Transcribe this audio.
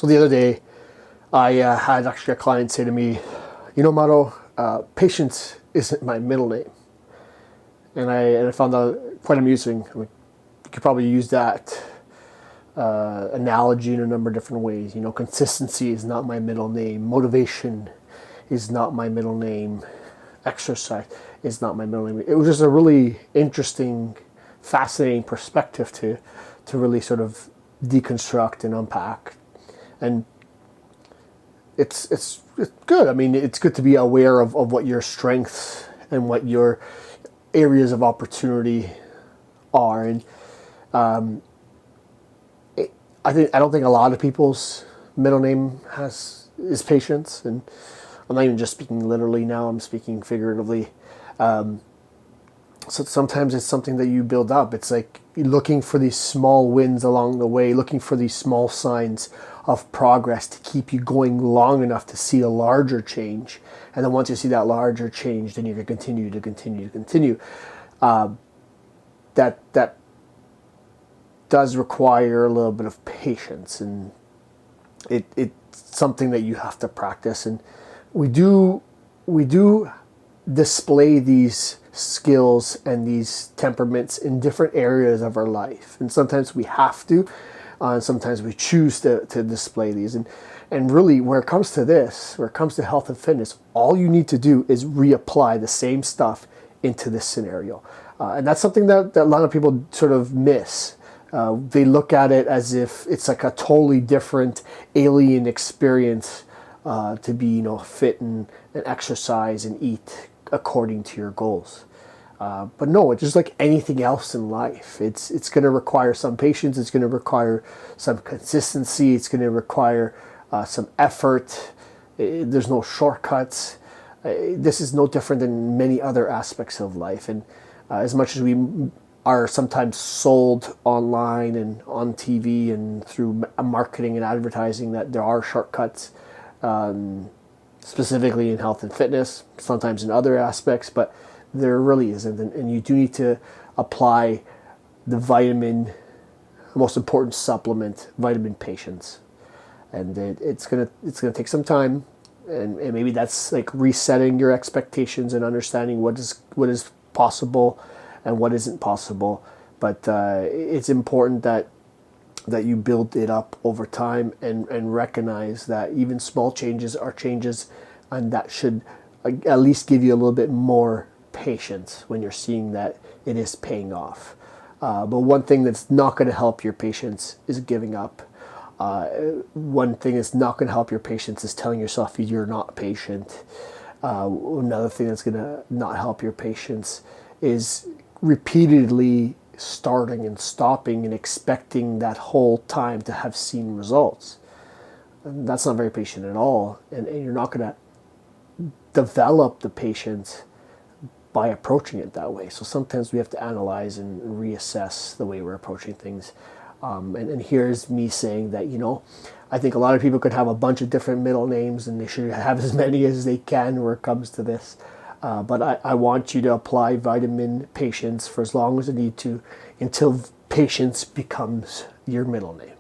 So the other day, I had actually a client say to me, you know, Mauro, Patience isn't my middle name. And I found that quite amusing. I mean, you could probably use that analogy in a number of different ways. You know, consistency is not my middle name. Motivation is not my middle name. Exercise is not my middle name. It was just a really interesting, fascinating perspective to really sort of deconstruct and unpack. And it's good. I mean, it's good to be aware of what your strengths and what your areas of opportunity are. And I don't think a lot of people's middle name is Patience, and I'm not even just speaking literally now. I'm speaking figuratively. So sometimes it's something that you build up. It's like looking for these small wins along the way, looking for these small signs of progress to keep you going long enough to see a larger change. And then once you see that larger change, then you're going to continue. That does require a little bit of patience, and it's something that you have to practice. And we do display these skills and these temperaments in different areas of our life, and sometimes we have to, and sometimes we choose to display these. And really, where it comes to this, where it comes to health and fitness, all you need to do is reapply the same stuff into this scenario. And that's something that a lot of people sort of miss. They look at it as if it's like a totally different alien experience to be, you know, fit and exercise and eat according to your goals. But no, it's just like anything else in life. It's going to require some patience. It's going to require some consistency. It's going to require some effort. There's no shortcuts. This is no different than many other aspects of life. And as much as we are sometimes sold online and on TV and through marketing and advertising that there are shortcuts, specifically in health and fitness, sometimes in other aspects, but there really isn't. And you do need to apply the most important supplement, vitamin Patience. And it's gonna take some time, and maybe that's like resetting your expectations and understanding what is possible and what isn't possible. But it's important that you build it up over time and recognize that even small changes are changes, and that should at least give you a little bit more patience when you're seeing that it is paying off. But one thing that's not going to help your patience is giving up. One thing that's not going to help your patience is telling yourself you're not patient. Another thing that's going to not help your patience is repeatedly starting and stopping and expecting that whole time to have seen results. And that's not very patient at all. And you're not going to develop the patience by approaching it that way. So sometimes we have to analyze and reassess the way we're approaching things. And here's me saying that, you know, I think a lot of people could have a bunch of different middle names, and they should have as many as they can where it comes to this. But I want you to apply vitamin Patience for as long as you need to, until Patience becomes your middle name.